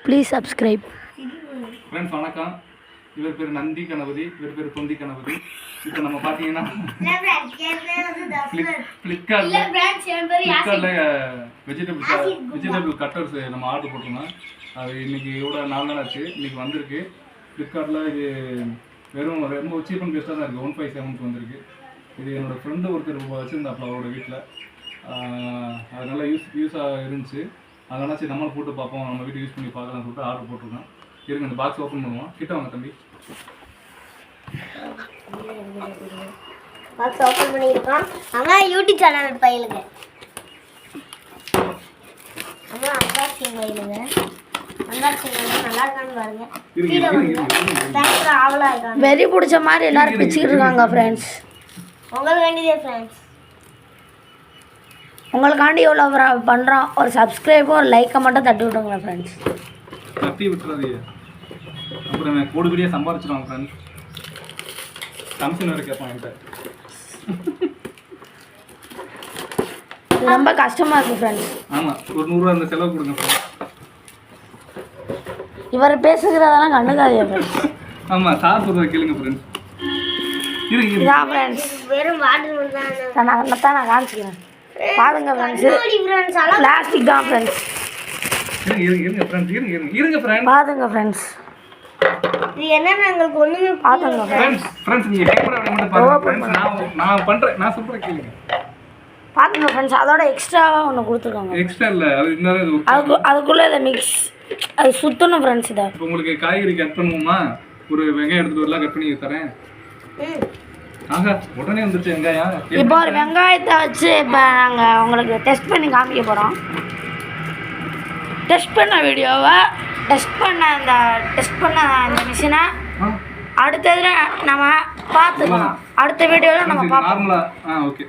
Please subscribe. Friends வணக்கம். இவர் பேர் நந்தி கணபதி, இவர் பேர் தொந்தி கணபதி. இப்போ நம்ம பார்த்தீங்கன்னா ஃப்ளிப்கார்ட்டில் வெஜிடபிள் கட்டர்ஸ் நம்ம ஆர்டர் போட்டிருந்தோம். அது இன்றைக்கி எவ்வளோ 4 நாள் ஆச்சு, இன்றைக்கி வந்திருக்கு. ஃப்ளிப்கார்ட்டில் இது வெறும் ரொம்ப சீப் அண்ட் பெஸ்ட்டாக தான் இருக்குது. 157 வந்திருக்கு. இது என்னோடய ஃப்ரெண்டு ஒருத்தர் வச்சுருந்தாப்புல அவரோட வீட்டில். அது நல்லா யூஸாக இருந்துச்சு. அதனால் சரி நம்மளும் போட்டு பார்ப்போம், நம்ம வீட்டு யூஸ் பண்ணி பார்க்கலாம்னு சொல்லிட்டு ஆர்டர் போட்டிருக்கோம். இருங்க இந்த பாக்ஸ் ஓப்பன் பண்ணுவோம். கிட்ட வாங்க தம்பி. பாக்ஸ் ஓப்பன் பண்ணியிருக்கோம். அம்மா யூடியூப் சேனல் பயிலுங்க. அம்மா அன்பாக்சிங் பயிலுங்க. அன்பாக்சிங் நல்லா இருக்கான்னு பாருங்க. ஆவலா இருக்காங்க. வெறி பிடிச்ச மாதிரி எல்லாரும் பிச்சுக்கிட்டு இருக்காங்க ஃப்ரெண்ட்ஸ். உங்களுக்கு வேண்டியதே ஃப்ரெண்ட்ஸ். உங்களுக்காண்டி எவ்வளோ பண்ணுறோம். ஒரு சப்ஸ்கிரைபும் ஒரு லைக்கை மட்டும் தட்டி விட்டுங்களேன் ஃப்ரெண்ட்ஸ். தட்டி விட்டுறாதீங்க, அப்புறம் கோடிபடியாக சம்பாரிச்சிடுவாங்க ஃப்ரெண்ட்ஸ். கமிஷன் வேறு கேட்பான் என்கிட்ட. ரொம்ப கஷ்டமாக இருக்குது ஃப்ரெண்ட்ஸ். ஆமாம், ஒரு 100 ரூபா அந்த செலவு கொடுங்க ஃப்ரெண்ட்ஸ். இவர் பேசுகிறதெல்லாம் கண்டுக்காதீங்க ஃப்ரெண்ட்ஸ். ஆமாம், சாப்பிட்றத கேளுங்க ஃப்ரெண்ட்ஸ். இதான் ஃப்ரெண்ட்ஸ், வெறும் வாட்டர் தான் நான் காமிச்சிக்கிறேன். பாருங்க ஃப்ரெண்ட்ஸு, பிளாஸ்டிக் தான் ஃப்ரெண்ட்ஸ். இருங்க ஃப்ரெண்ட்ஸ். பாருங்க ஃப்ரெண்ட்ஸ், இது என்னன்னு எங்களுக்கு ஒண்ணுமே பாருங்க ஃப்ரெண்ட்ஸ். நீங்க கேமரா மட்டும் பாருங்க ஃப்ரெண்ட்ஸ். நான் பண்றேன், நான் சொல்றேன் கேளுங்க. பாருங்க ஃப்ரெண்ட்ஸ், அதோட எக்ஸ்ட்ராவா ஒன்று கொடுத்துருக்காங்க. எக்ஸ்ட்ரா இல்ல, அது இன்னும் அதுக்குள்ள இதை மிக்ஸ் அது சுத்தணும் ஃப்ரெண்ட்ஸ். இதை இப்போ உங்களுக்கு காய்கறி கட் பண்ணுவோமா, ஒரு வெங்காயம் எடுத்துட்டு வரலாம், கட் பண்ணி தரேன். ஆஹா, உடனே வந்துருச்சு வெங்காயம். இப்போ ஒரு வெங்காயத்தை வச்சு இப்போ நாங்கள் உங்களுக்கு டெஸ்ட் பண்ணி காமிக்க போகிறோம். டெஸ்ட் பண்ண வீடியோவை டெஸ்ட் பண்ண அந்த மிஷினை அடுத்ததில் நம்ம பார்த்துக்கலாம். அடுத்த வீடியோவில் நம்ம பார்ப்போம். நார்மலா ஓகே.